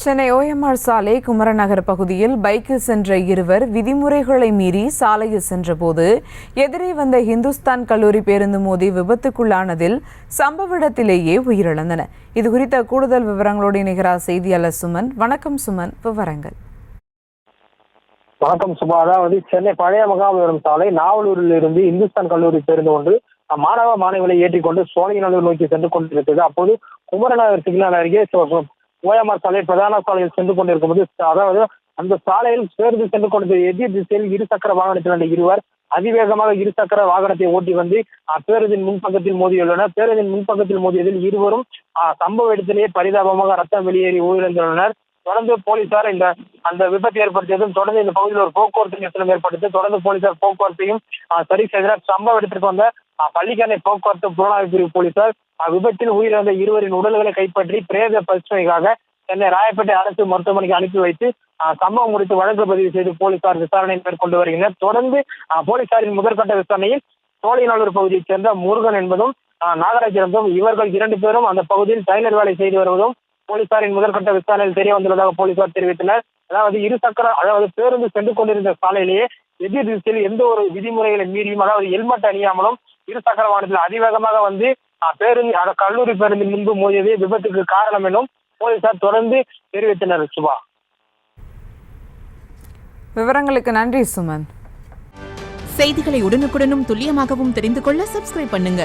Chennai OMR சாலை குமரநகர் பகுதியில் பைக்கில் சென்ற இருவர் விதிமுறைகளை மீறி சாலையில் சென்றபோது எதிரே வந்த இந்துஸ்தான் கல்லூரி பேருந்து மோதி விபத்துக்குள்ளானதில் சம்பவ இடத்திலேயே உயிரிழந்தனர். இதுகுறித்த கூடுதல் விவரங்களோடு இணைகிறார் செய்தியாளர் சுமன். வணக்கம் சுமன், விவரங்கள். வணக்கம் சுபா. அதாவது சென்னை பழைய மகாபலிபுரம் சாலை நாவலூரில் இருந்து இந்துஸ்தான் கல்லூரி பேருந்து ஒன்று மாணவ மாணவிகளை ஏற்றிக்கொண்டு சோழிங்கநல்லூர் நோக்கி சென்று கொண்டிருக்கிறது. அப்போது குமரநகர் சிக்னல் அருகே ஓஎம்ஆர் சாலை பிரதான சாலையில் சென்று கொண்டிருக்கும் போது, அதாவது அந்த சாலையில் பேருந்து சென்று கொண்டது எதிர் திசையில் இருசக்கர வாகனத்தில் வந்த இருவர் அதிவேகமாக இருசக்கர வாகனத்தை ஓட்டி வந்து பேருந்தின் முன்பக்கத்தில் மோதியுள்ளனர். பேருந்தின் முன்பக்கத்தில் மோதியதில் இருவரும் சம்பவ இடத்திலேயே பரிதாபமாக ரத்தம் வெளியேறி உயிரிழந்துள்ளனர். தொடர்ந்து போலீசார் அந்த விபத்து ஏற்படுத்தியதும் தொடர்ந்து இந்த பகுதியில் ஒரு போக்குவரத்து நெரிசலும் ஏற்படுத்தி தொடர்ந்து போலீசார் போக்குவரத்தையும் சரி செய்தனர். சம்பவ இடத்திற்கு வந்த பள்ளிக்கரணை போக்குவரத்து புலனாய்வு பிரிவு போலீசார் விபத்தில் உயிரிழந்த இருவரின் உடல்களை கைப்பற்றி பிரேத பரிசோதனைக்காக சென்னை ராயப்பேட்டை அரசு மருத்துவமனைக்கு அனுப்பி வைத்து சம்பவம் குறித்து வழக்கு பதிவு செய்து போலீசார் விசாரணை மேற்கொண்டு வருகின்றனர். தொடர்ந்து போலீசாரின் முதற்கட்ட விசாரணையில் சோழிங்கநல்லூர் பகுதியைச் சேர்ந்த முருகன் என்பதும் நாகராஜ் என்பதும் இவர்கள் 2 பேரும் அந்த பகுதியில் டைலர் வேலை செய்து வருவதும் போலீசாரின் முதற்கட்ட விசாரணையில் தெரிய வந்துள்ளதாக போலீசார் தெரிவித்தனர். அதாவது பேருந்து சென்று கொண்டிருந்த சாலையிலேயே எதிர் திசையில் எந்த ஒரு விதிமுறைகளை மீறியும், அதாவது ஹெல்மெட் அணியாமலும் இருசக்கர வாகனத்தில் அதிவேகமாக வந்து பேருந்து கல்லூரி பேருந்தின் முன்பு மோதியதே விபத்துக்கு காரணம் எனும் போலீசார் தொடர்ந்து தெரிவித்தனர். சுபா, விவரங்களுக்கு நன்றி சுமன். செய்திகளை உடனுக்குடனும் துல்லியமாகவும் தெரிந்து கொள்ள சப்ஸ்கிரைப் பண்ணுங்க.